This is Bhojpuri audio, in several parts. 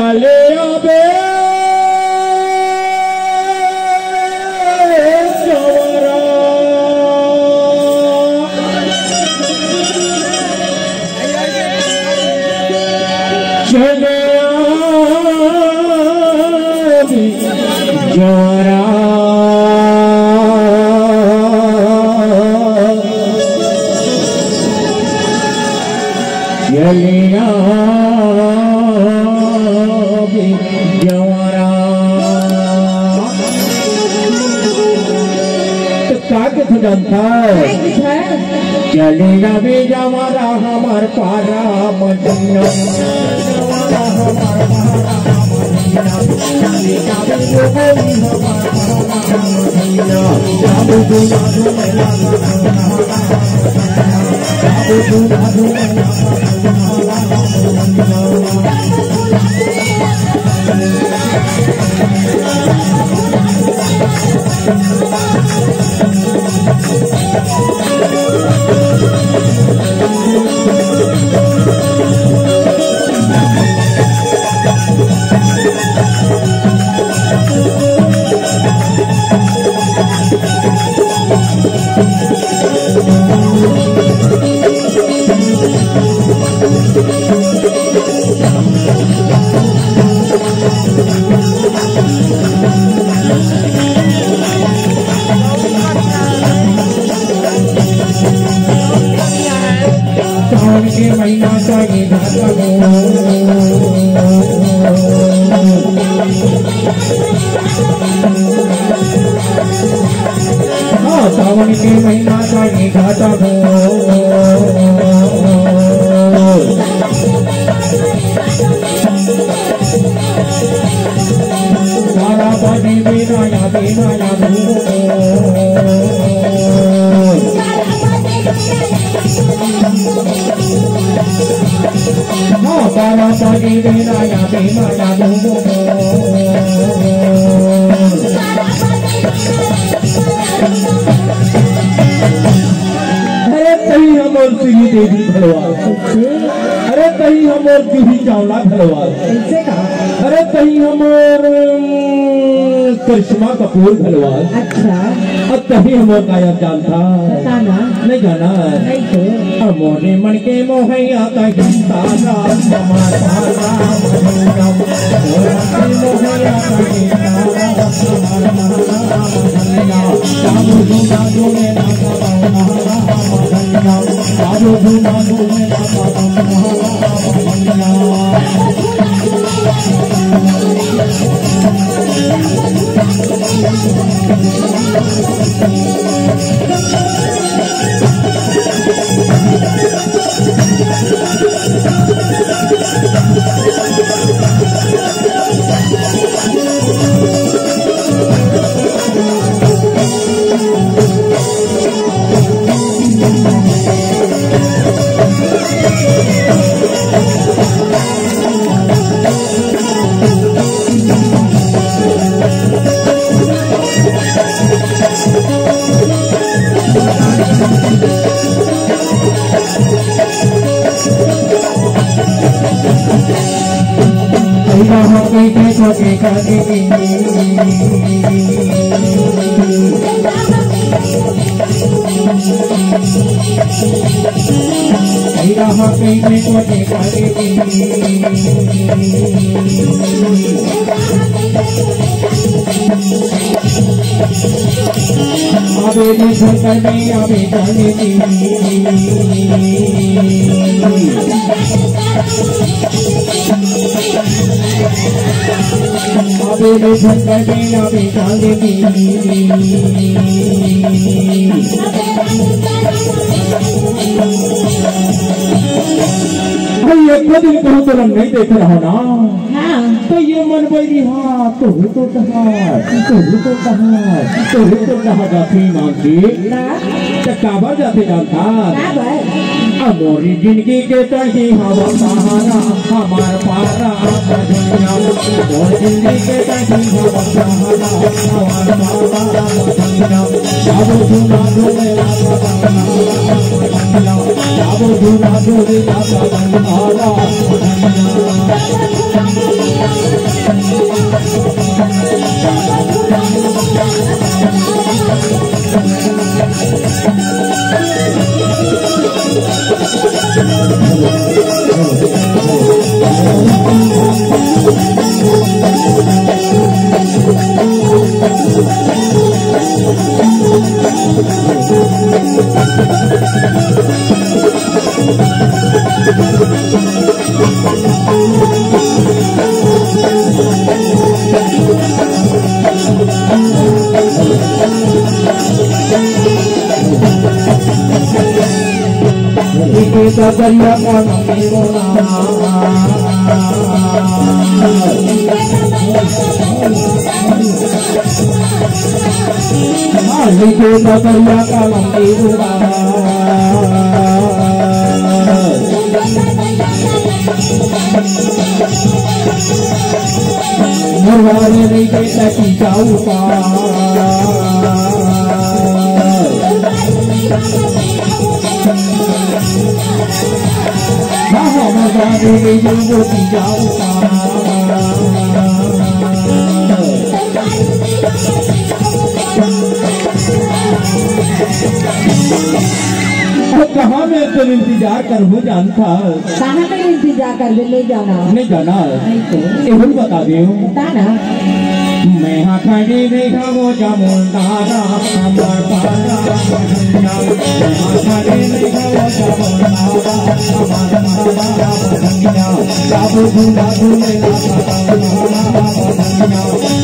चले आबे जवरा चले आबे जवरा चलिया जवरा तो क्या कुछ जानता चलिया भी जवरा हमार पारा मदीना जवरा हमार पारा मदीना चलिया भी जवरा हमार पारा मदीना जादू जादू मेला जादू जादू मेला सावन के महीना का ये गाता हाँ सावन के महीना का ये गाता सारा पानी बिना या हाँ सारा पानी बिना या अरे कहीं हम और सिंह देवी भलवान अरे कहीं हम और जूही चावला भलवान अरे कहीं हम और करिश्मा कपूर भलवान अच्छा अब कहीं हम और गायब जानता नहीं जाना मोरे मन के मोहैया का तारा हमारा दिन को तो नहीं देख रहा हो ना तो ये मन बैरी हाँ तो कहा जाती मानती काबा जाते जानता मोरी जिंदगी के तही हवा सहारा हमार पारा मोरी जिंदगी के तही हवा सहारा हमार पारा जाबो धुना धुने जाबो धुना धुने करिया का मेरो लिखे करिया का मेरो मुरवारे नहीं कहता कि जाऊँगा हाँ मुरवारे नहीं जाऊँगी जाऊँगा कहाँ मैं तो इंतजार कर हो जानता कहाँ पे इंतजार कर ले जाना नहीं जाना नहीं तो बता दे बता ना मैं हाँ खड़ी देखा वो जामुन दादा हमार पारा मैं हाँ खड़ी देखा वो जामुन दादा हमार पारा जाबो झूला झूले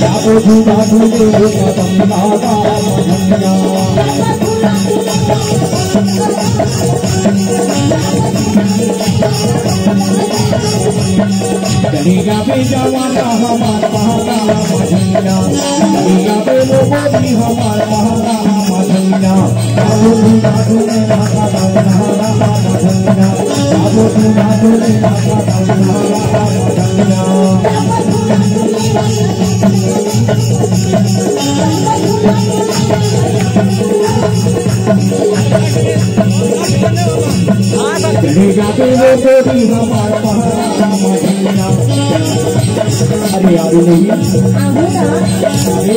जाबो झूला झूले दादा कनिका पे जवाना हमार पहाड़ा मधुरा कनिका पे लोगों भी हमार पहाड़ा मधुरा जाबो झूला झूले राधा मधुरा जाबो झूला झूले राधा मधुरा कनिका पे लोगों भी हमार पहाड़ा मधुरा अरे यार नहीं अरे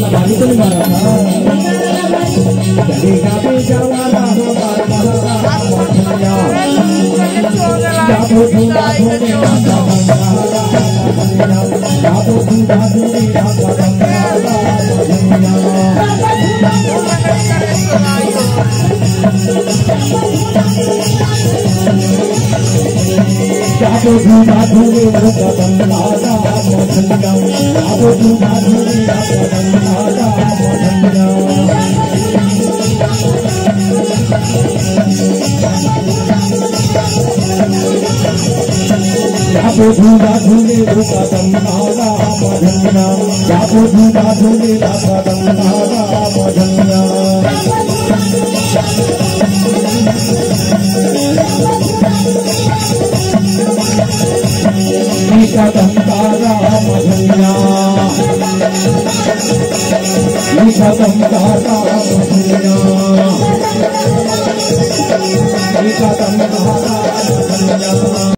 लगानी तो नहीं मारा था कनिका पे जवाना हमार पहाड़ा मधुरा जाबो झूला झूले राधा मधुरा जाबो झूला झूले राधा मधुरा जाबो झूला झूले राधा मधुरा जाबो झूला झूले राधा मधुरा जाबो झूला झूले राधा मधुरा जाबो झूला झूले राधा मधुरा कदम तारा मधुरा कदम तारा